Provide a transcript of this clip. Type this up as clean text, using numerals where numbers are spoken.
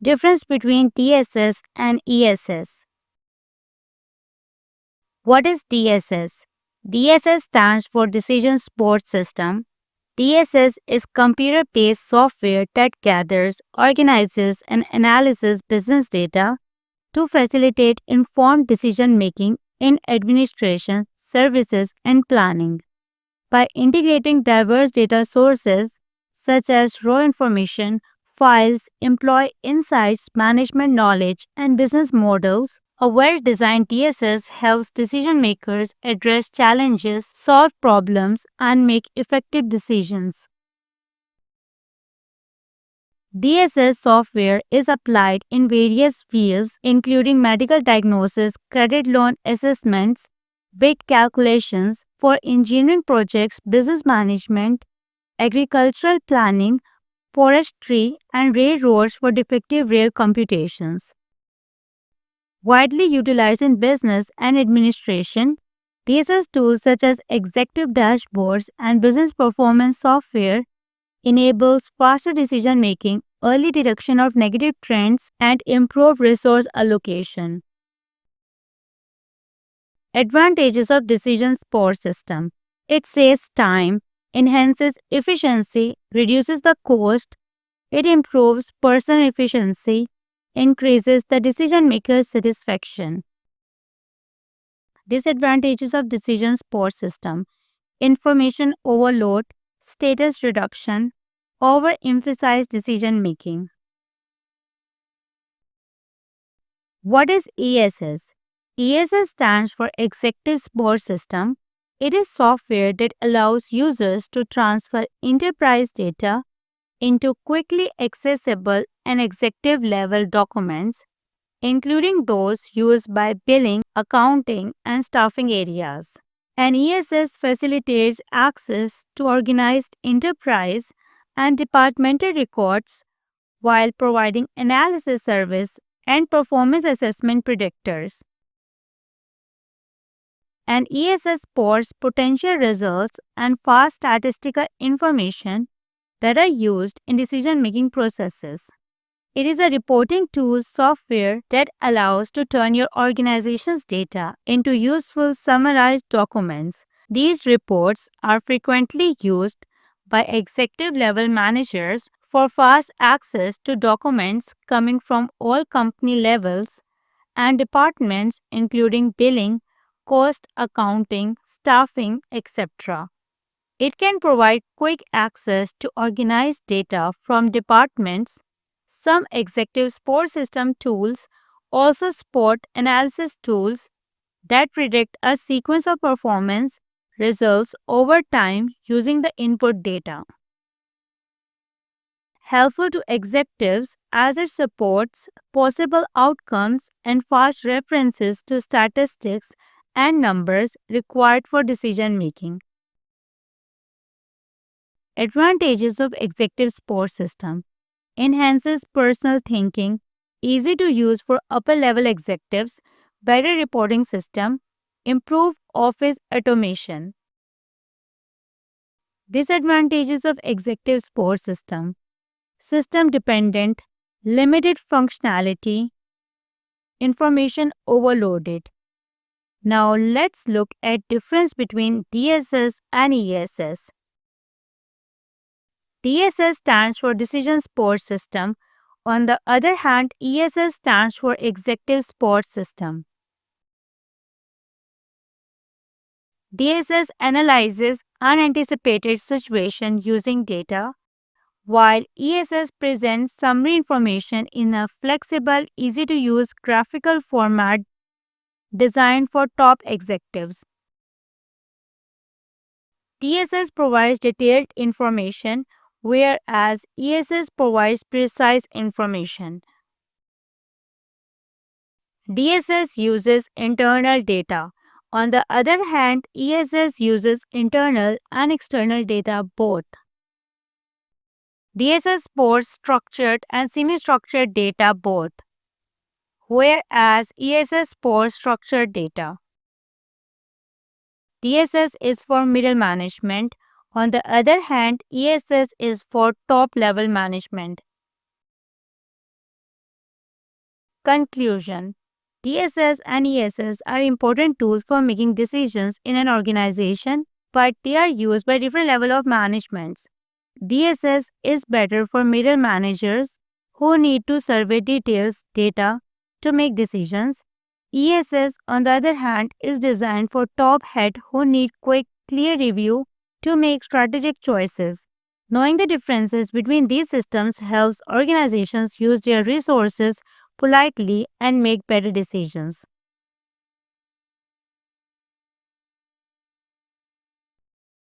Difference between DSS and ESS. What is DSS? DSS stands for Decision Support System. DSS is computer-based software that gathers, organizes, and analyzes business data to facilitate informed decision-making in administration, services, and planning. By integrating diverse data sources such as raw information, files, employee insights, management knowledge, and business models, a well designed DSS helps decision makers address challenges, solve problems, and make effective decisions. DSS software is applied in various fields, including medical diagnosis, credit loan assessments, bid calculations for engineering projects, business management, agricultural planning, forestry, and railroads for defective rail computations. Widely utilized in business and administration, DSS tools such as executive dashboards and business performance software enables faster decision making, early detection of negative trends, and improved resource allocation. Advantages of decision support system. It saves time, enhances efficiency, reduces the cost, it improves personal efficiency, increases the decision maker's satisfaction. Disadvantages of decision support system. Information overload, status reduction, overemphasize decision making. What is ESS? ESS stands for Executive Support System. It is software that allows users to transfer enterprise data into quickly accessible and executive level documents, including those used by billing, accounting, and staffing areas. An ESS facilitates access to organized enterprise and departmental records while providing analysis service and performance assessment predictors. An ESS supports potential results and fast statistical information that are used in decision-making processes. It is a reporting tool software that allows to turn your organization's data into useful summarized documents. These reports are frequently used by executive level managers for fast access to documents coming from all company levels and departments including billing, cost accounting, staffing, etc. It can provide quick access to organized data from departments. Some executive support system tools also support analysis tools that predict a sequence of performance results over time using the input data. Helpful to executives as it supports possible outcomes and fast references to statistics and numbers required for decision making. Advantages of executive support system. Enhances personal thinking, easy to use for upper level executives, better reporting system, improve office automation. Disadvantages of executive support system. System dependent, limited functionality, information overloaded. Now let's look at difference between DSS and ESS. DSS stands for Decision Support System. On the other hand, ESS stands for Executive Support System. DSS analyzes unanticipated situations using data, while ESS presents summary information in a flexible, easy-to-use graphical format designed for top executives. DSS provides detailed information, whereas ESS provides precise information. DSS uses internal data. On the other hand, ESS uses internal and external data both. DSS supports structured and semi-structured data both, whereas ESS supports structured data. DSS is for middle management. On the other hand, ESS is for top-level management. Conclusion: DSS and ESS are important tools for making decisions in an organization, but they are used by different level of managements. DSS is better for middle managers who need to survey details data to make decisions. ESS, on the other hand, is designed for top head who need quick, clear review to make strategic choices. Knowing the differences between these systems helps organizations use their resources politely and make better decisions.